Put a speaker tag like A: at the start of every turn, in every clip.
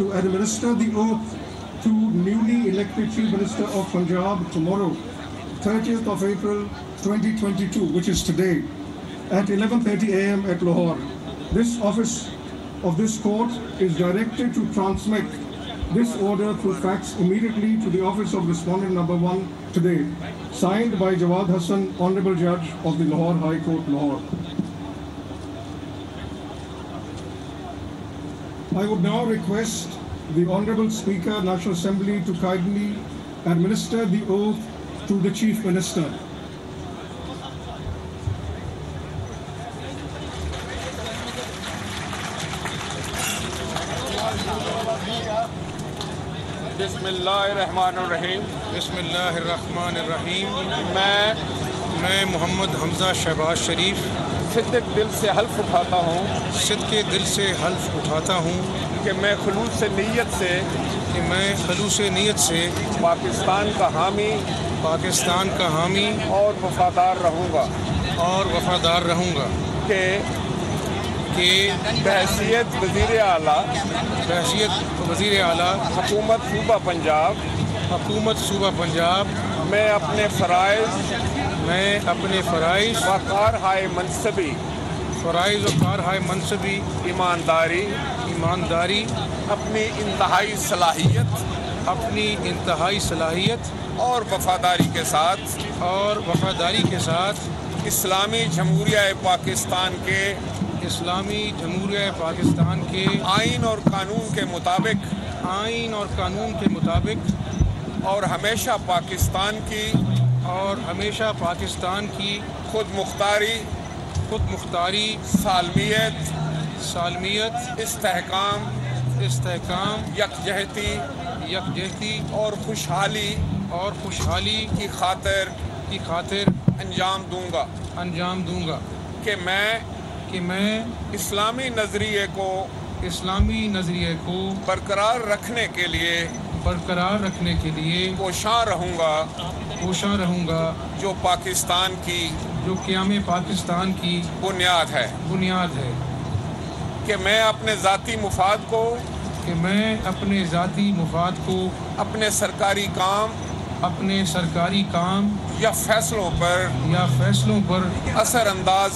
A: to administer the oath to newly elected Chief Minister of Punjab tomorrow, 30th of April 2022, which is today, at 11:30 a.m. at Lahore. This office of this court is directed to transmit this order through fax immediately to the office of Respondent number 1 today. Signed by Jawad Hassan, Honorable Judge of the Lahore High Court, Lahore. I would now request the Honorable Speaker, National Assembly, to kindly administer the oath to the Chief Minister.
B: बिस्मिल्लाहिर्रहमानिर्रहीम।
C: बिस्मिल्लाहिर्रहमानिर्रहीम।
B: मैं
C: मोहम्मद हमजा शहबाज शरीफ
B: सिद्दीक दिल से हल्फ उठाता हूँ
C: सिद्दीक दिल से हल्फ उठाता हूँ
B: कि मैं खुलूस नीयत से पाकिस्तान का हामी और वफादार रहूँगा कि बहैसियत वज़ीर आला हुकूमत सूबा पंजाब मैं अपने फ़राइज़ व कारहाय मनसबी ईमानदारी अपनी इंतहाई सलाहियत और वफादारी के साथ इस्लामी जमहूरिया पाकिस्तान के आइन और कानून के मुताबिक और हमेशा पाकिस्तान की खुद मुख्तारी सालमियत इस्तेहकाम यकजहती और खुशहाली की खातिर अंजाम दूंगा कि मैं इस्लामी नज़रिए को बरकरार रखने के लिए कोशां रहूँगा जो क़याम पाकिस्तान की बुनियाद है कि मैं अपने ज़ाती मुफाद को अपने सरकारी काम या फैसलों पर असर अंदाज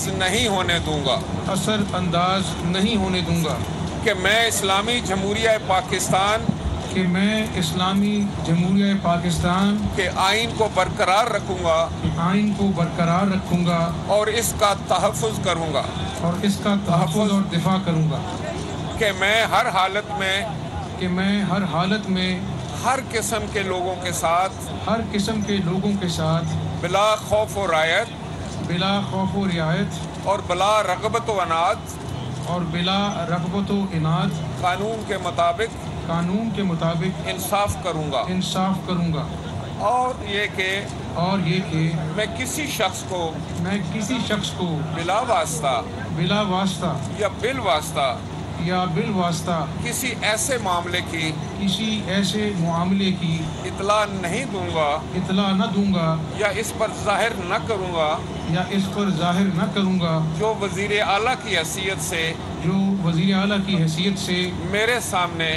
B: नहीं होने दूंगा कि मैं इस्लामी जमहूरिया पाकिस्तान के आइन को बरकरार रखूंगा और इसका तहफ़्फ़ुज़ और दिफा करूंगा कि मैं हर हालत में हर किस्म के लोगों के साथ बिला खौफ व रियायत और बिला रग़बत व इनाद कानून के मुताबिक इंसाफ करूंगा और ये कि मैं किसी शख्स को बिला वास्ता या बिल वास्ता किसी ऐसे मामले की इतला न दूंगा या इस पर जाहिर न करूंगा जो वज़ीर आला की हैसियत से मेरे सामने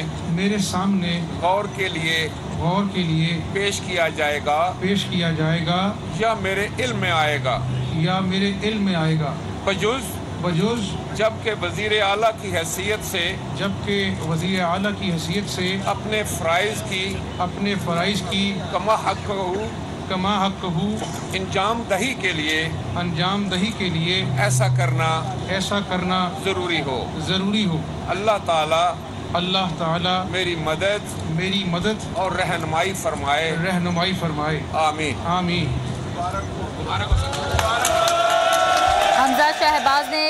B: गौर के लिए पेश किया जाएगा या मेरे इल्म में आएगा बजुज़ जबकि वज़ीर आला की हैसियत से अपने फ़राइज़ की कमा हक़ अंजाम दही के लिए ऐसा करना ज़रूरी हो अल्लाह ताला मेरी मदद और रहनुमाई फरमाए आमीन।
D: हमजा शहबाज ने